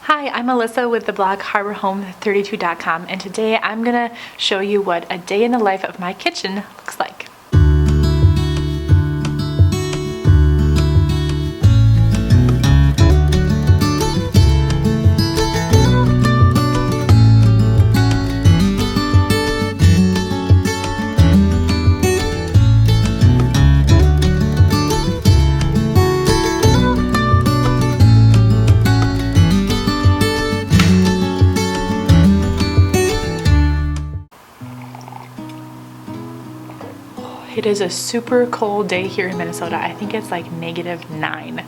Hi, I'm Alyssa with the blog HarborHome32.com, and today I'm gonna show you what a day in the life of my kitchen looks like. It is a super cold day here in Minnesota. I think it's like -9.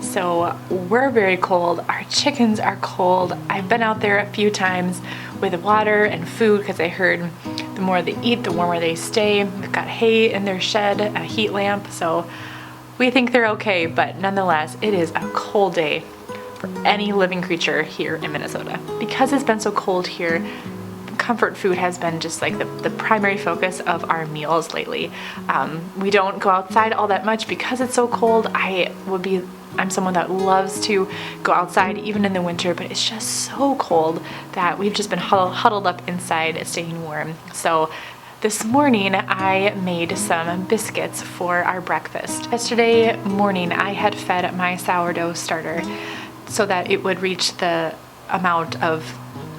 So we're very cold. Our chickens are cold. I've been out there a few times with water and food because I heard the more they eat, the warmer they stay. We've got hay in their shed, a heat lamp, so we think they're okay, but nonetheless, it is a cold day for any living creature here in Minnesota. Because it's been so cold here, comfort food has been just like the primary focus of our meals lately. We don't go outside all that much because it's so cold. I'm someone that loves to go outside even in the winter, but it's just so cold that we've just been huddled up inside staying warm. So this morning I made some biscuits for our breakfast. Yesterday morning I had fed my sourdough starter so that it would reach the amount of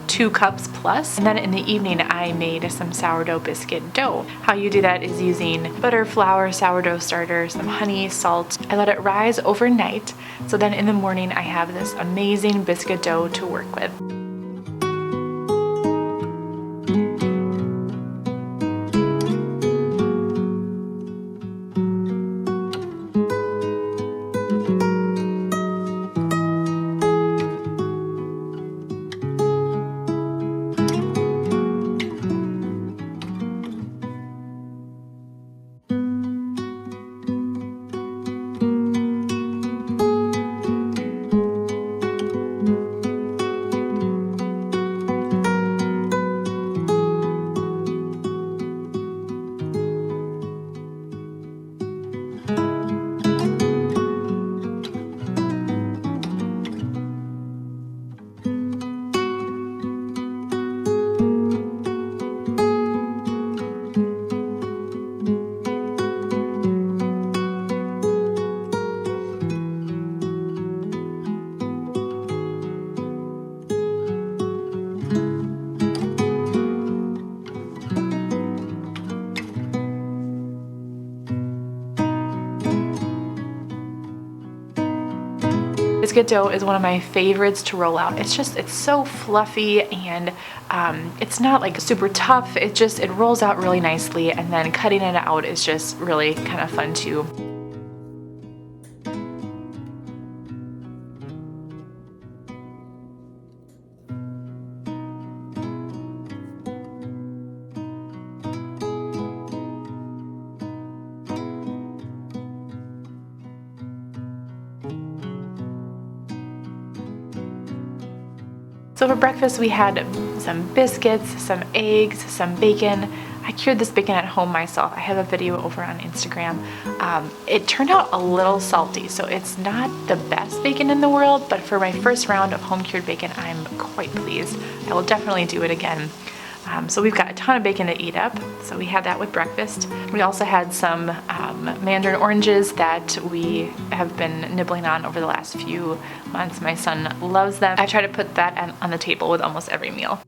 2 cups plus, and then in the evening I made some sourdough biscuit dough. How you do that is using butter, flour, sourdough starter, some honey, salt. I let it rise overnight, so then in the morning I have this amazing biscuit dough to work with. Biscuit dough is one of my favorites to roll out. It's so fluffy, and it's not like super tough. It rolls out really nicely, and then cutting it out is just really kind of fun too. So for breakfast we had some biscuits, some eggs, some bacon. I cured this bacon at home myself. I have a video over on Instagram. It turned out a little salty, so it's not the best bacon in the world, but for my first round of home cured bacon, I'm quite pleased. I will definitely do it again. So we've got a ton of bacon to eat up, so we had that with breakfast. We also had some mandarin oranges that we have been nibbling on over the last few months. My son loves them. I try to put that on the table with almost every meal.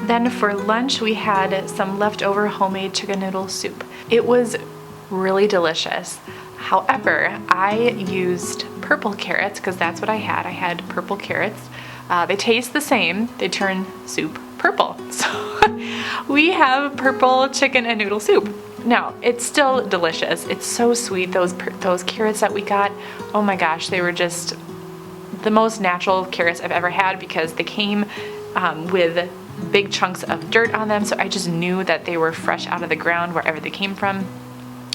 Then for lunch, we had some leftover homemade chicken noodle soup. It was really delicious. However, I used purple carrots because that's what I had. I had purple carrots. They taste the same. They turn soup purple. So we have purple chicken and noodle soup. Now, it's still delicious. It's so sweet. Those carrots that we got, oh my gosh, they were just the most natural carrots I've ever had because they came with big chunks of dirt on them, so I just knew that they were fresh out of the ground wherever they came from.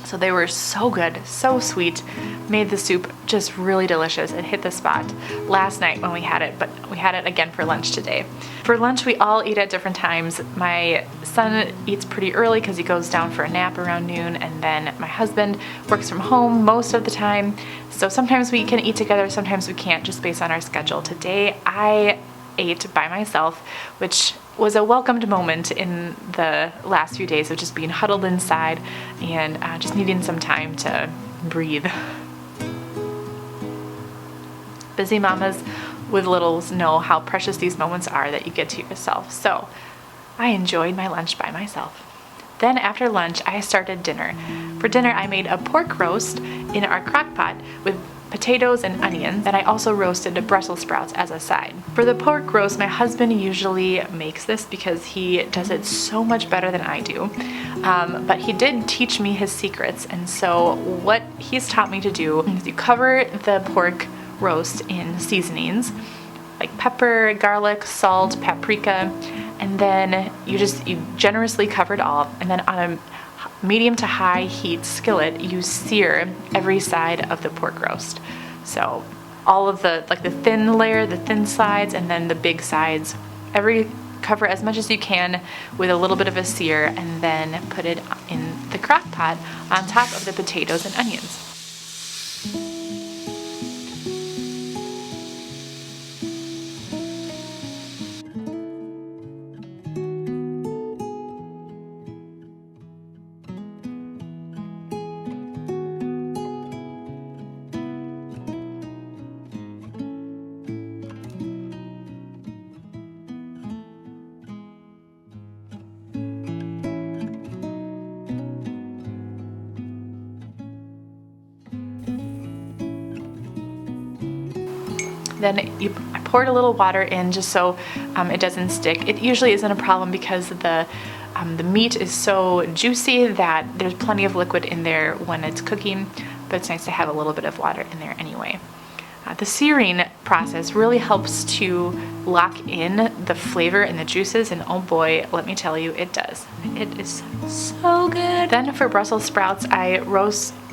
So they were so good, so sweet, made the soup just really delicious. It hit the spot last night when we had it, but we had it again for lunch today. For lunch, we all eat at different times. My son eats pretty early because he goes down for a nap around noon, and then my husband works from home most of the time. So sometimes we can eat together, sometimes we can't, just based on our schedule. Today, I ate by myself, which was a welcomed moment in the last few days of just being huddled inside and just needing some time to breathe. Busy mamas with littles know how precious these moments are that you get to yourself. So I enjoyed my lunch by myself. Then after lunch, I started dinner. For dinner, I made a pork roast in our crock pot with potatoes and onions, and I also roasted Brussels sprouts as a side. For the pork roast, my husband usually makes this because he does it so much better than I do, but he did teach me his secrets, and so what he's taught me to do is you cover the pork roast in seasonings like pepper, garlic, salt, paprika, and then you generously cover it all, and then on a medium to high heat skillet, you sear every side of the pork roast. So all of the thin layer, the thin sides, and then the big sides. Cover as much as you can with a little bit of a sear, and then put it in the crock pot on top of the potatoes and onions. Then I poured a little water in just so it doesn't stick. It usually isn't a problem because the meat is so juicy that there's plenty of liquid in there when it's cooking, but it's nice to have a little bit of water in there anyway. The searing process really helps to lock in the flavor and the juices, and oh boy, let me tell you, it does. It is so good. Then for Brussels sprouts, I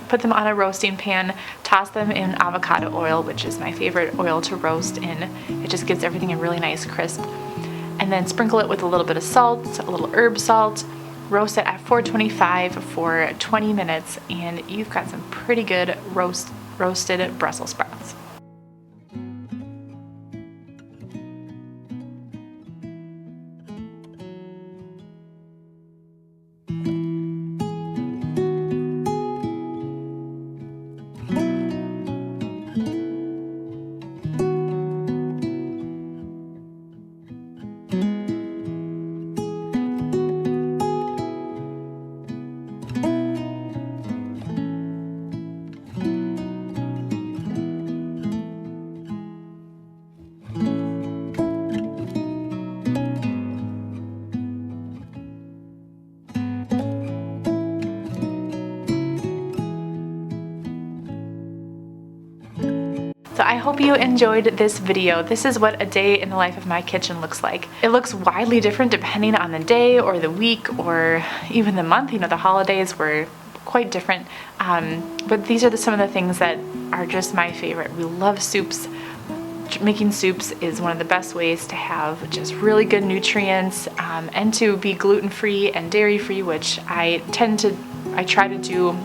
put them on a roasting pan, toss them in avocado oil, which is my favorite oil to roast in. It just gives everything a really nice crisp. And then sprinkle it with a little bit of salt, a little herb salt, roast it at 425 for 20 minutes, and you've got some pretty good roasted Brussels sprouts. So I hope you enjoyed this video. This is what a day in the life of my kitchen looks like. It looks widely different depending on the day or the week or even the month. You know, the holidays were quite different. But these are some of the things that are just my favorite. We love soups. Making soups is one of the best ways to have just really good nutrients and to be gluten-free and dairy-free, which I try to do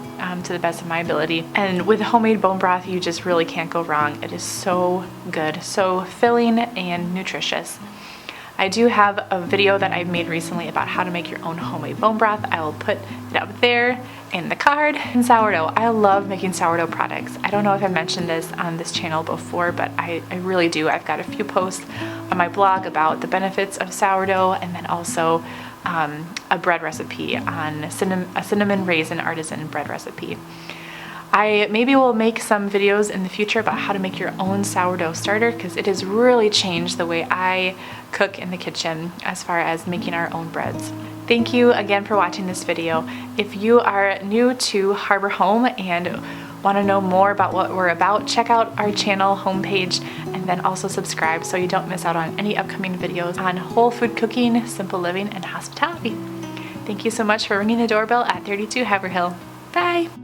to the best of my ability. And with homemade bone broth, you just really can't go wrong. It is so good, so filling and nutritious. I do have a video that I've made recently about how to make your own homemade bone broth. I will put it up there in the card. And sourdough. I love making sourdough products. I don't know if I mentioned this on this channel before, but I really do. I've got a few posts on my blog about the benefits of sourdough, and then also a bread recipe on a cinnamon raisin artisan bread recipe. I maybe will make some videos in the future about how to make your own sourdough starter, because it has really changed the way I cook in the kitchen as far as making our own breads. Thank you again for watching this video. If you are new to HarborHome and want to know more about what we're about, check out our channel homepage and then also subscribe so you don't miss out on any upcoming videos on whole food cooking, simple living, and hospitality. Thank you so much for ringing the doorbell at 32 Haverhill. Bye!